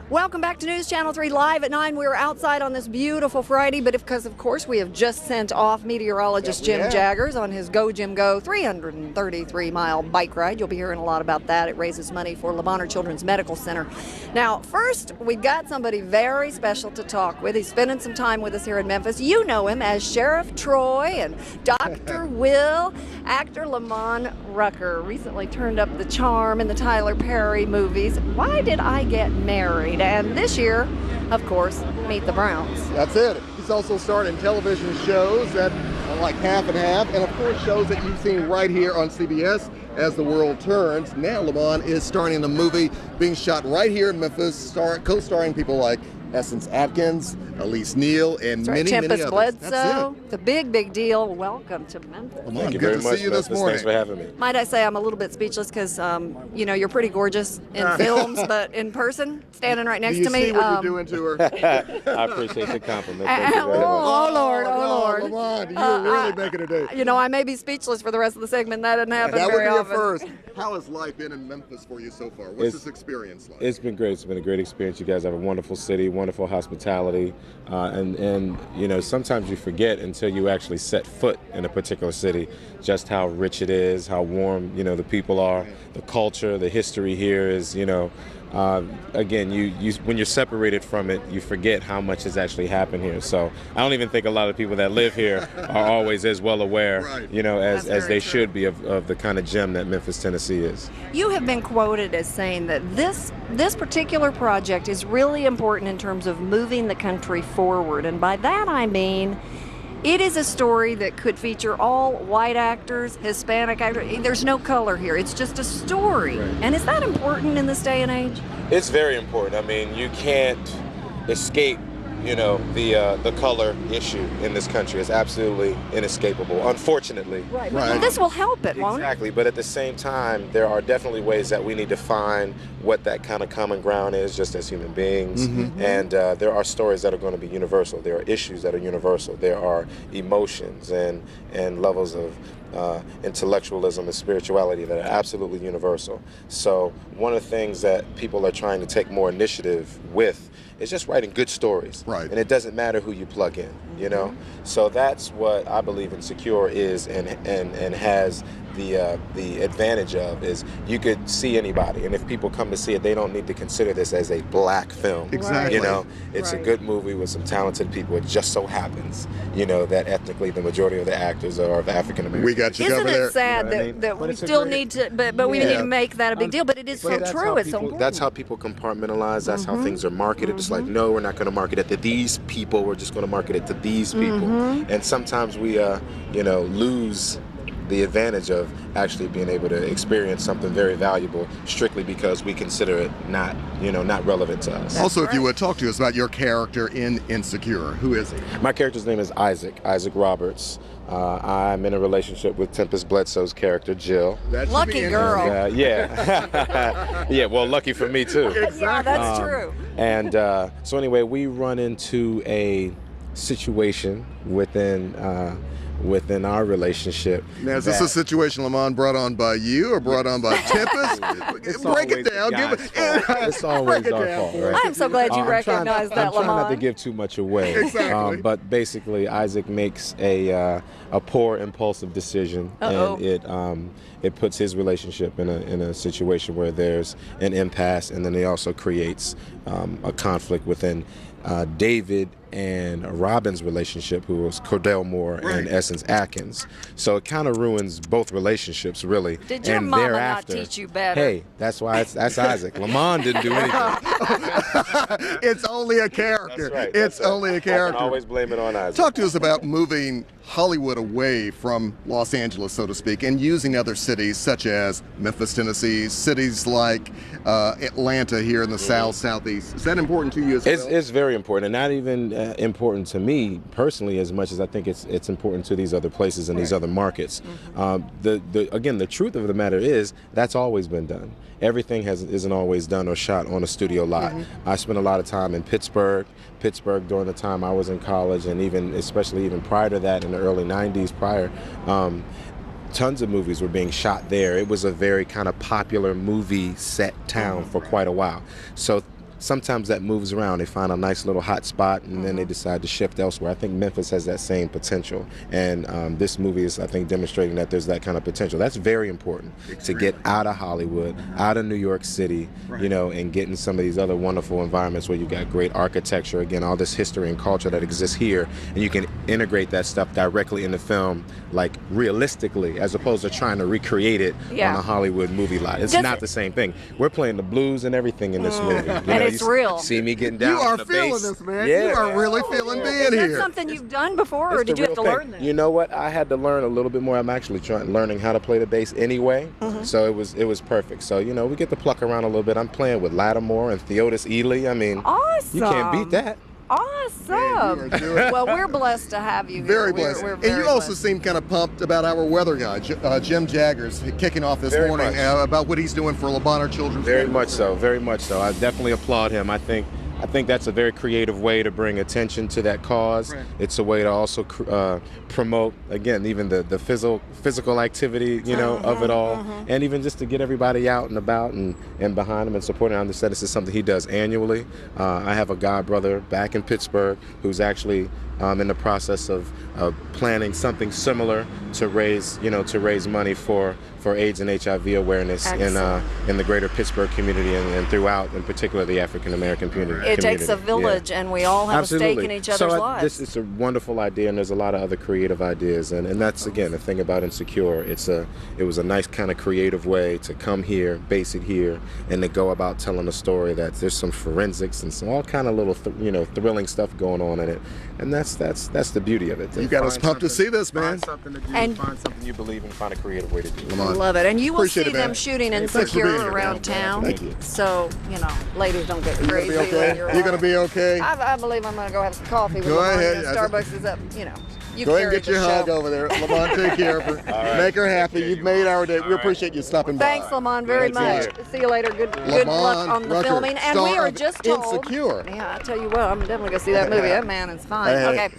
Welcome back to News Channel 3 Live at 9. We're outside on this beautiful Friday, but because, of course, we have just sent off meteorologist Jim Jaggers on his Go Jim Go 333-mile bike ride. You'll be hearing a lot about that. It raises money for Lamman Children's Medical Center. Now, first, we've got somebody very special to talk with. He's spending some time with us here in Memphis. You know him as Sheriff Troy and Dr. Will. Actor Lamman Rucker recently turned up the charm in the Tyler Perry movies, Why Did I Get Married? And this year, of course, Meet the Browns. That's it. He's also starred in television shows that are like half and half, and of course shows that you've seen right here on CBS, As the World Turns. Now Lamman is starring in the movie being shot right here in Memphis, co-starring people like Essence Atkins, Elise Neal, and many others. Bledsoe, the big deal. Welcome to Memphis. Lamman, Thank you good very to much, see you this morning. Thanks for having me. Might I say I'm a little bit speechless because, you know, you're pretty gorgeous in films, but in person, standing right next to me. Do you see what you're doing to her? I appreciate the compliment. Thank you very much. Oh, Lord. Lamman, you're really making a day. You know, I may be speechless for the rest of the segment. That doesn't happen That would very be a often. first. How has life been in Memphis for you so far? What's this experience like? It's been great. It's been a great experience. You guys have a wonderful city, wonderful hospitality, and you know, sometimes you forget until you actually set foot in a particular city just how rich it is, how warm, you know, the people are, the culture, the history here is, you know. Again, when you're separated from it, you forget how much has actually happened here. So I don't even think a lot of people that live here are always as well aware, you know, as they should be of the kind of gem that Memphis, Tennessee is. You have been quoted as saying that this particular project is really important in terms of moving the country forward. And by that I mean, it is a story that could feature all white actors, Hispanic actors. There's no color here. It's just a story. Right. And is that important in this day and age? It's very important. I mean, you can't escape, you know, the color issue in this country. It's absolutely inescapable, unfortunately. Right. Well, this will help it, won't it? Exactly. But at the same time, there are definitely ways that we need to find what that kind of common ground is just as human beings. And there are stories that are going to be universal. There are issues that are universal. There are emotions and levels of intellectualism and spirituality that are absolutely universal. So one of the things that people are trying to take more initiative with is just writing good stories. Right. And it doesn't matter who you plug in, you know? So that's what I believe Insecure is and has the advantage of, is you could see anybody, and if people come to see it, they don't need to consider this as a black film. Exactly. You know, it's a good movie with some talented people. It just so happens, you know, that ethnically the majority of the actors are of African American. We got you Isn't covered it there. sad You know what I mean? that But we it's a still great- need to, but we need to make that a big deal. But it is so that's true. how It's so people- important. That's how people compartmentalize. That's how things are marketed. It's like, no, we're not going to market it to these people. We're just going to market it to these people. And sometimes we, you know, lose the advantage of actually being able to experience something very valuable strictly because we consider it not, you know, not relevant to us. Also, if you would talk to us about your character in Insecure, who is he? My character's name is Isaac Roberts. I'm in a relationship with Tempest Bledsoe's character, Jill. That should Lucky be interesting. girl. Yeah. Yeah, well, lucky for me, too. Yeah, that's true. And so anyway, we run into a situation within our relationship. Now, is this a situation, Lamman, brought on by you or brought on by Tempest? Break it down. It's always our fault, right? I'm so glad you recognize that, I'm trying not to Lamman. give too much away. Exactly. But basically, Isaac makes a poor, impulsive decision, and it puts his relationship in a situation where there's an impasse, and then it also creates a conflict within David and Robin's relationship, who was Cordell Moore and Essence Atkins. So it kind of ruins both relationships, really. Did your and mama thereafter, not teach you better? Hey, that's why that's Isaac. Lamman didn't do anything. It's only a character. That's right. It's only a I character. can always blame it on Isaac. Talk to us about moving Hollywood away from Los Angeles, so to speak, and using other cities such as Memphis, Tennessee, cities like Atlanta here in the South, Southeast. Is that important to you as well? It's very important, and not even important to me personally as much as I think it's important to these other places and these other markets. Again, the truth of the matter is that's always been done. Everything isn't always done or shot on a studio lot. I spent a lot of time in Pittsburgh during the time I was in college, and especially even prior to that in the early 90s prior. Tons of movies were being shot there. It was a very kind of popular movie set town for quite a while. So sometimes that moves around. They find a nice little hot spot, and then they decide to shift elsewhere. I think Memphis has that same potential, and this movie is, I think, demonstrating that there's that kind of potential. That's very important to get out of Hollywood, out of New York City, you know, and get in some of these other wonderful environments where you've got great architecture, again, all this history and culture that exists here, and you can integrate that stuff directly in the film, like realistically, as opposed to trying to recreate it on a Hollywood movie lot. It's not the same thing. We're playing the blues and everything in this movie. You and know, it's real. See me getting down. You are on the feeling bass. this, man. Yeah. You are really feeling being Is that here. something you've done before, or It's did the you have to real learn thing. that? You know what? I had to learn a little bit more. I'm actually learning how to play the bass anyway, so it was perfect. So you know, we get to pluck around a little bit. I'm playing with Lattimore and Theotis Ely. I mean, Awesome. you can't beat that. Awesome. Man, you are doing Well, we're blessed to have you here. Very blessed. We're And very you also blessed. seem kind of pumped about our weather guy, Jim Jaggers, kicking off this Very morning much. about what he's doing for Lamman Children's. Very much so. Very much so. I definitely applaud him. I think that's a very creative way to bring attention to that cause. Right. It's a way to also promote, again, even the physical activity, you know, of it all, and even just to get everybody out and about and behind him and supporting him. I understand this is something he does annually. I have a god brother back in Pittsburgh who's actually in the process of planning something similar to raise money for AIDS and HIV awareness in the greater Pittsburgh community and throughout, in particular, the African American community. It takes a village, and we all have a stake in each other's lives. This is a wonderful idea, and there's a lot of other creative ideas, and that's again the thing about Insecure. It was a nice kind of creative way to come here, base it here, and to go about telling a story that there's some forensics and some all kind of little thrilling stuff going on in it, and that's the beauty of it. You got us Find pumped to something- see this, man. Find something to do, And- find something you believe in, find a creative way to do it. Lamman. Love it. And you will Appreciate see it, man. them shooting Thanks for Insecure being here, around man. town. Thank you. So, ladies don't get You gonna crazy be when okay? you're You gonna be okay? I believe I'm going to go have some coffee with Go Lamman. ahead. Starbucks is up, You Go ahead and carry get your the hug show. over there. Lamman, take care of her. right. Make her happy. You've made our day. We All right. appreciate you stopping by. Thanks, Lamman, very Thanks, much. yeah. See you later. Good Lamman luck on the Rucker, filming. And we star are of just told. Insecure. Yeah, I tell you what, I'm definitely going to see that movie. That man is fine. Hey. Okay.